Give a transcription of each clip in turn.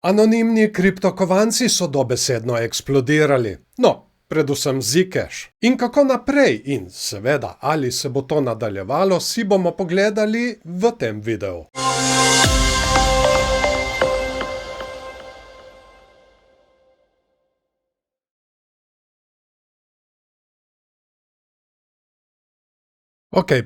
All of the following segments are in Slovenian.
Anonimni kriptokovanci so dobesedno eksplodirali. No, predvsem Zcash. In kako naprej in seveda, ali se bo to nadaljevalo, si bomo pogledali v tem videu.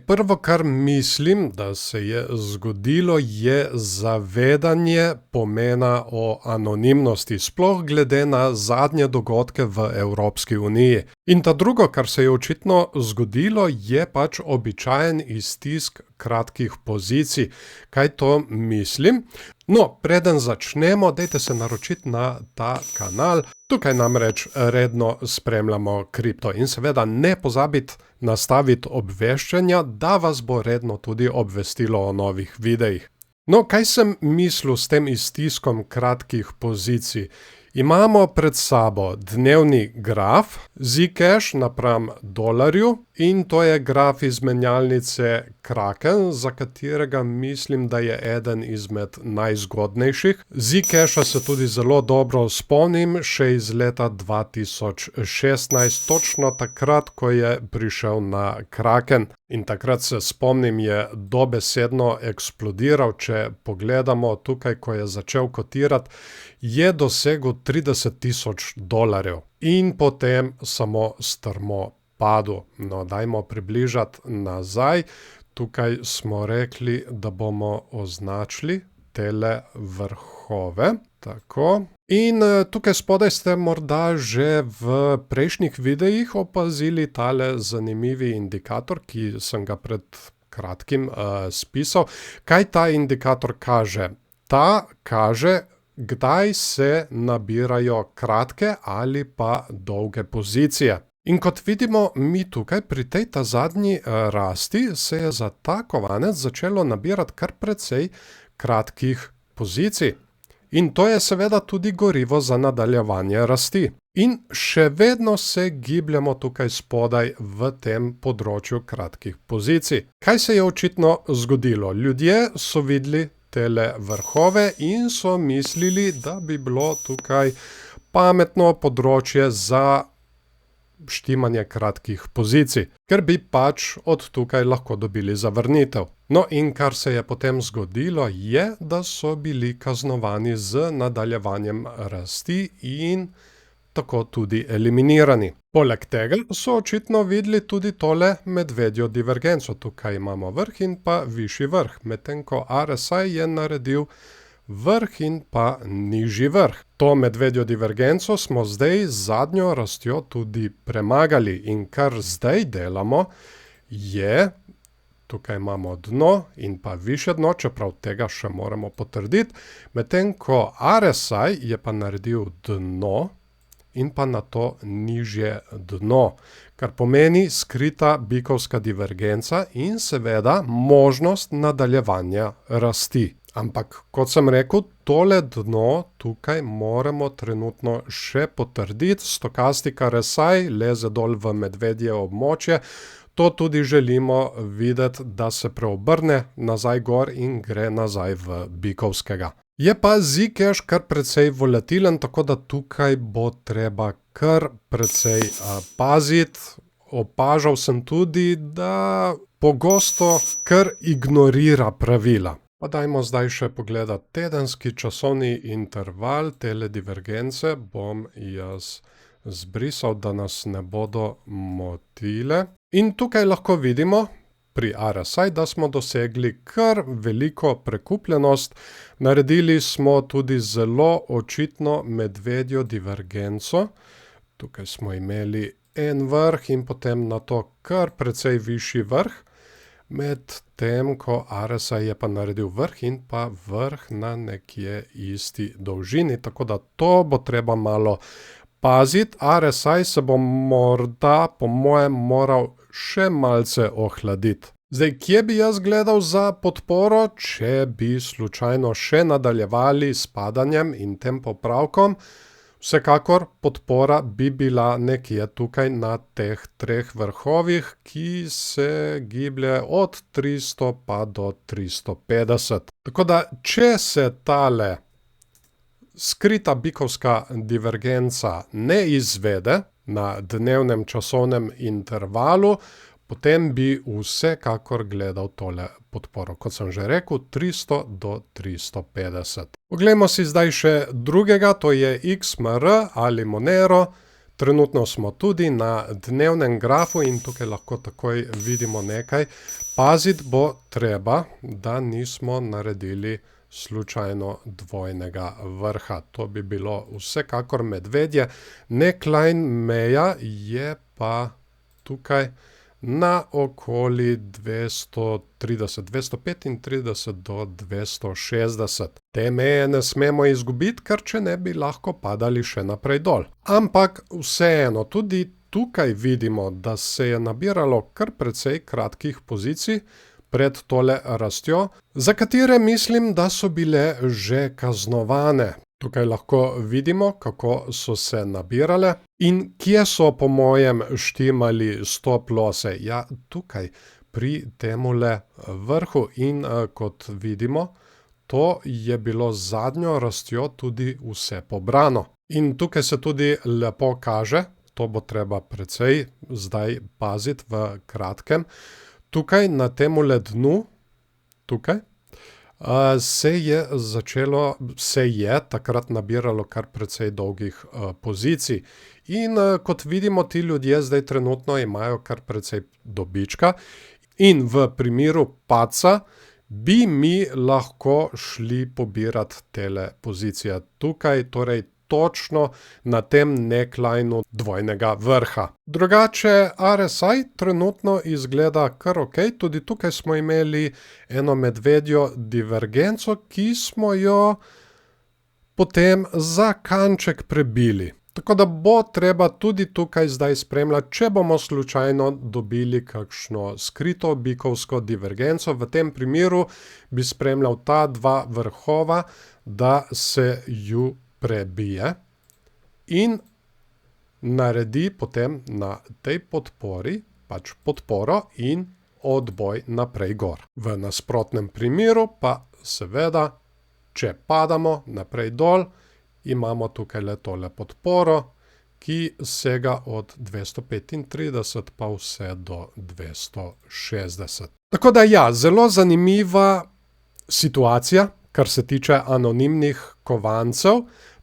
Prvo, kar mislim, da se je zgodilo, je zavedanje pomena o anonimnosti, sploh glede na zadnje dogodke v Evropski uniji. In ta drugo, kar se je očitno zgodilo, je pač običajen iztisk kratkih pozicij. Kaj to mislim? No, preden začnemo, dajte se naročiti na ta kanal. Tukaj namreč redno spremljamo kripto in seveda ne pozabiti nastaviti obveščanja, da vas bo redno tudi obvestilo o novih videih. No, kaj sem mislil s tem iztiskom kratkih pozicij? Imamo pred sabo dnevni graf Zcash napram dolarju in to je graf izmenjalnice Kraken, za katerega mislim, da je eden izmed najzgodnejših. Zcasha se tudi zelo dobro spomnim, še iz leta 2016, točno takrat, ko je prišel na Kraken. In takrat se spomnim, je dobesedno eksplodiral. Če pogledamo tukaj, ko je začel kotirati, je dosegel $30,000 in potem samo strmo padel. No, dajmo približati nazaj. Tukaj smo rekli, da bomo označili tele vrhove. Tako. In tukaj spodaj ste morda že v prejšnjih videih opazili tale zanimivi indikator, ki sem ga pred kratkim spisal. Kaj ta indikator kaže? Ta kaže, kdaj se nabirajo kratke ali pa dolge pozicije. In kot vidimo, mi tukaj pri tej zadnji rasti se je za ta kovanec začelo nabirati kar precej kratkih pozicij. In to je seveda tudi gorivo za nadaljevanje rasti. In še vedno se gibljamo tukaj spodaj v tem področju kratkih pozicij. Kaj se je očitno zgodilo? Ljudje so videli tele vrhove in so mislili, da bi bilo tukaj pametno področje za štimanje kratkih pozicij, ker bi pač od tukaj lahko dobili zavrnitev. No, in kar se je potem zgodilo, je, da so bili kaznovani z nadaljevanjem rasti in tako tudi eliminirani. Poleg tega so očitno videli tudi tole medvedjo divergenco. Tukaj imamo vrh in pa višji vrh, medtem ko RSI je naredil vrh in pa nižji vrh. To medvedjo divergenco smo zdaj z zadnjo rastjo tudi premagali in kar zdaj delamo je, tukaj imamo dno in pa višje dno, čeprav tega še moramo potrditi, medtem ko RSI je pa naredil dno in pa na to nižje dno, kar pomeni skrita bikovska divergenca in seveda možnost nadaljevanja rasti. Ampak, kot sem rekel, tole dno tukaj moramo trenutno še potrditi. Stokastika RSI leze dol v medvedje območje. To tudi želimo videti, da se preobrne nazaj gor in gre nazaj v bikovskega. Je pa Zcash kar precej volatilen, tako da tukaj bo treba kar precej paziti. Opažal sem tudi, da pogosto kar ignorira pravila. Pa dajmo zdaj še pogledati tedenski časovni interval tele divergence. Bom jaz zbrisal, da nas ne bodo motile. In tukaj lahko vidimo pri RSI, da smo dosegli kar veliko prekupljenost. Naredili smo tudi zelo očitno medvedjo divergenco. Tukaj smo imeli en vrh in potem na to kar precej višji vrh. Medtem ko RSI je pa naredil vrh in pa vrh na nekje isti dolžini. Tako da to bo treba malo paziti. RSI se bo morda, po mojem, moral še malce ohladiti. Zdaj, kje bi jaz gledal za podporo, če bi slučajno še nadaljevali s padanjem in tem popravkom? Vsekakor podpora bi bila nekje tukaj na teh treh vrhovih, ki se giblje od 300 pa do 350. Tako da, če se tale skrita bikovska divergenca ne izvede na dnevnem časovnem intervalu, potem bi vsekakor gledal tole podporo. Kot sem že rekel, 300 do 350. Poglejmo si zdaj še drugega, to je XMR ali Monero. Trenutno smo tudi na dnevnem grafu in tukaj lahko takoj vidimo nekaj. Paziti bo treba, da nismo naredili slučajno dvojnega vrha. To bi bilo vsekakor medvedje. Neckline meja je pa tukaj na okoli 235 do 260. Te meje ne smemo izgubiti, ker če ne bi lahko padali še naprej dol. Ampak vseeno, tudi tukaj vidimo, da se je nabiralo kar precej kratkih pozicij pred tole rastjo, za katere mislim, da so bile že kaznovane. Tukaj lahko vidimo, kako so se nabirale in kje so po mojem štimali stop lose. Ja, tukaj pri temule vrhu in kot vidimo, to je bilo z zadnjo rastjo tudi vse pobrano. In tukaj se tudi lepo kaže, to bo treba precej zdaj paziti v kratkem. Tukaj na temule dnu, tukaj, se je takrat nabiralo kar precej dolgih pozicij. In kot vidimo, ti ljudje zdaj trenutno imajo kar precej dobička. In v primeru padca bi mi lahko šli pobirati tele pozicije. Tukaj, torej točno na tem necklineu dvojnega vrha. Drugače RSI trenutno izgleda kar ok, tudi tukaj smo imeli eno medvedjo divergenco, ki smo jo potem za kanček prebili. Tako da bo treba tudi tukaj zdaj spremljati, če bomo slučajno dobili kakšno skrito bikovsko divergenco. V tem primeru bi spremljal ta dva vrhova, da se ju prebije in naredi potem na tej podpori pač podporo in odboj naprej gor. V nasprotnem primeru pa seveda, če padamo naprej dol, imamo tukaj le tole podporo, ki sega od 235 pa vse do 260. Tako da ja, zelo zanimiva situacija, kar se tiče anonimnih kovancev,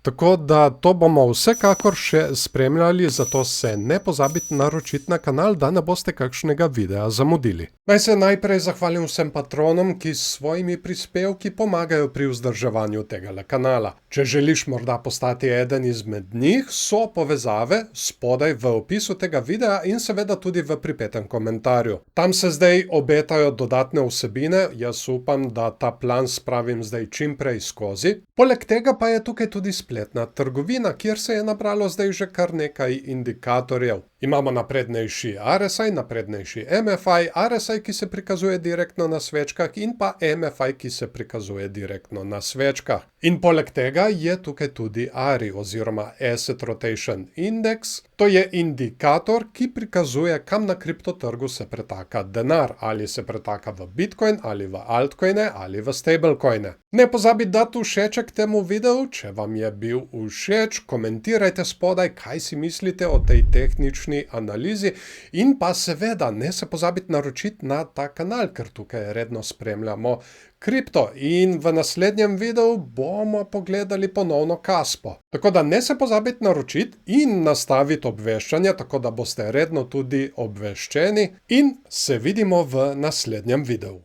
tako da to bomo vsekakor še spremljali, zato se ne pozabite naročiti na kanal, da ne boste kakšnega videa zamudili. Naj se najprej zahvalim vsem patronom, ki s svojimi prispevki pomagajo pri vzdrževanju tegale kanala. Če želiš morda postati eden izmed njih, so povezave spodaj v opisu tega videa in seveda tudi v pripetem komentarju. Tam se zdaj obetajo dodatne vsebine, jaz upam, da ta plan spravim zdaj čim prej skozi. Poleg tega pa je tukaj tudi spletna trgovina, kjer se je nabralo zdaj že kar nekaj indikatorjev. Imamo naprednejši RSI, naprednejši MFI, RSI, ki se prikazuje direktno na svečkah in pa MFI, ki se prikazuje direktno na svečkah. In poleg tega je tukaj tudi ARI oziroma Asset Rotation Index. To je indikator, ki prikazuje, kam na kriptotrgu se pretaka denar. Ali se pretaka v Bitcoin, ali v altcoine, ali v stablecoine. Ne pozabite dati všeček temu videu, če vam je bil všeč, komentirajte spodaj, kaj si mislite o tej tehnični analizi in pa seveda ne se pozabite naročiti na ta kanal, ker tukaj redno spremljamo kripto in v naslednjem videu bomo pogledali ponovno Kaspo. Tako da ne se pozabite naročiti in nastaviti obveščanje, tako da boste redno tudi obveščeni in se vidimo v naslednjem videu.